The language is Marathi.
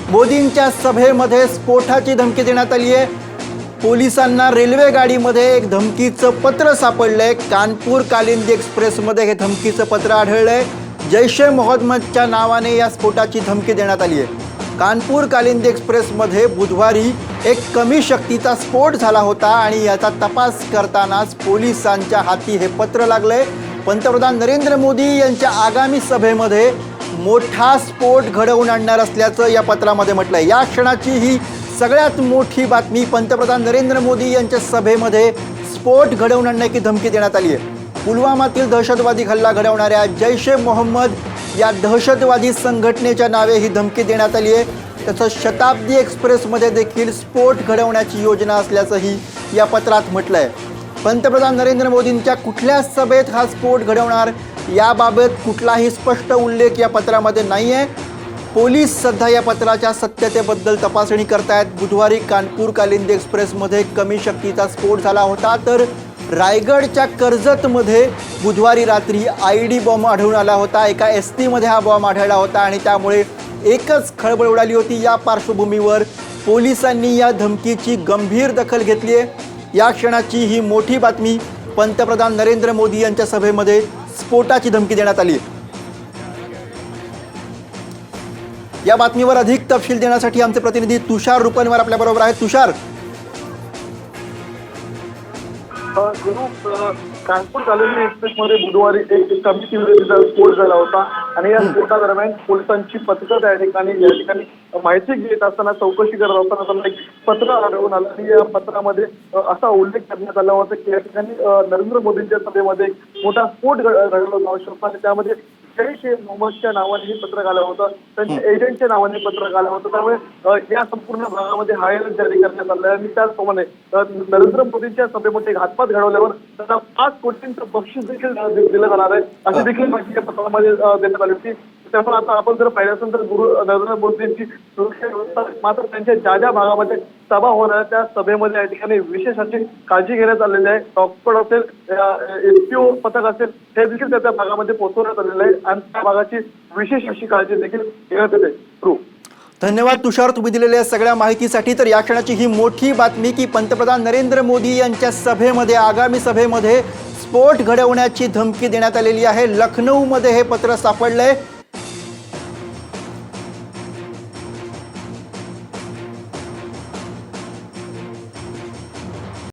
मोदींच्या सभेमध्ये स्फोटाची धमकी देण्यात आली आहे। पोलिसांना रेल्वे गाडीमध्ये एक धमकीचं पत्र सापडलंय। कानपूर कालिंदी एक्सप्रेसमध्ये हे धमकीचं पत्र आढळलंय। जैश ए मोहम्मदच्या नावाने या स्फोटाची धमकी देण्यात आली आहे। कानपूर कालिंदी एक्सप्रेसमध्ये बुधवारी एक कमी शक्तीचा स्फोट झाला होता आणि याचा तपास करतानाच पोलिसांच्या हाती हे पत्र लागलंय। पंतप्रधान नरेंद्र मोदी यांच्या आगामी सभेमध्ये मोठा स्फोट घडवून आणणार असल्याचं या पत्रामध्ये म्हटलंय। या क्षणाची ही सगळ्यात मोठी बातमी, पंतप्रधान नरेंद्र मोदी यांच्या सभेमध्ये स्फोट घडवून आणण्याची धमकी देण्यात आली आहे। पुलवामातील दहशतवादी हल्ला घडवणाऱ्या जैश ए मोहम्मद या दहशतवादी संघटनेच्या नावे ही धमकी देण्यात आली आहे। तसंच शताब्दी एक्सप्रेसमध्ये देखील स्फोट घडवण्याची योजना असल्याचंही या पत्रात म्हटलंय। पंतप्रधान नरेंद्र मोदींच्या कुठल्या सभेत हा स्फोट घडवणार याबाबत कुठलाही स्पष्ट उल्लेख या पत्रामध्ये नाही आहे। पोलीस सध्या या पत्राच्या सत्यतेबद्दल तपासणी करतायत। बुधवारी कानपूर कालिंदी एक्सप्रेसमध्ये कमी शक्तीचा स्फोट झाला होता, तर रायगडच्या कर्जतमध्ये बुधवारी रात्री आयडी बॉम्ब आढळून आला होता। एका एसटीमध्ये हा बॉम्ब आढळला होता आणि त्यामुळे एकच खळबळ उडाली होती। या पार्श्वभूमीवर पोलिसांनी या धमकीची गंभीर दखल घेतली आहे। या क्षणाची ही मोठी बातमी, पंतप्रधान नरेंद्र मोदी यांच्या सभेमध्ये स्फोटाची धमकी देण्यात आली आहे। या बातमीवर अधिक तपशील देण्यासाठी आमचे प्रतिनिधी तुषार रुपनवर आपल्या बरोबर आहेत। तुषार, कानपूर कालिंदी एक्सप्रेसमध्ये बुधवारी एक कमी तीव्रतेचा स्फोट झाला होता आणि या स्फोटादरम्यान पोलिसांची पथकं या ठिकाणी माहिती घेत असताना, चौकशी करत असताना त्यांना एक पत्र आढळून आलं आणि या पत्रामध्ये असा उल्लेख करण्यात आला होता की या ठिकाणी नरेंद्र मोदींच्या सभेमध्ये एक मोठा स्फोट घडला जाऊ शकतो आणि त्यामध्ये जैश ए मोहम्मदच्या नावाने हे पत्रक आलं होतं, त्यांच्या एजंटच्या नावाने पत्रक आलं होतं। त्यामुळे या संपूर्ण भागामध्ये हाय अलर्ट जारी करण्यात आलं आणि त्याचप्रमाणे नरेंद्र मोदींच्या सभेमध्ये घातपात घडवल्यावर त्यांना 5 कोटींचं बक्षीस देखील दिलं जाणार आहे, अशी देखील माहिती या पत्रामध्ये देण्यात आली होती। त्यामुळे आता आपण जर पाहिल्यास तर नरेंद्र मोदींची सुरक्षा व्यवस्था मात्र त्यांच्या ज्या भागामध्ये सभा होणार त्या सभेमध्ये या ठिकाणी विशेष अशी काळजी घेण्यात आलेली आहे। डॉक्टर असेल, एसपीओ पथक असेल, हे देखील त्या भागामध्ये पोहोचवण्यात आलेलं आहे आणि त्या भागाची विशेष अशी काळजी देखील घेण्यात येते। धन्यवाद तुषार, तुम्ही दिलेल्या सगळ्या माहितीसाठी। तर या क्षणाची ही मोठी बातमी की पंतप्रधान नरेंद्र मोदी यांच्या सभेमध्ये, आगामी सभेमध्ये स्फोट घडवण्याची धमकी देण्यात आलेली आहे। लखनौमध्ये हे पत्र सापडलंय।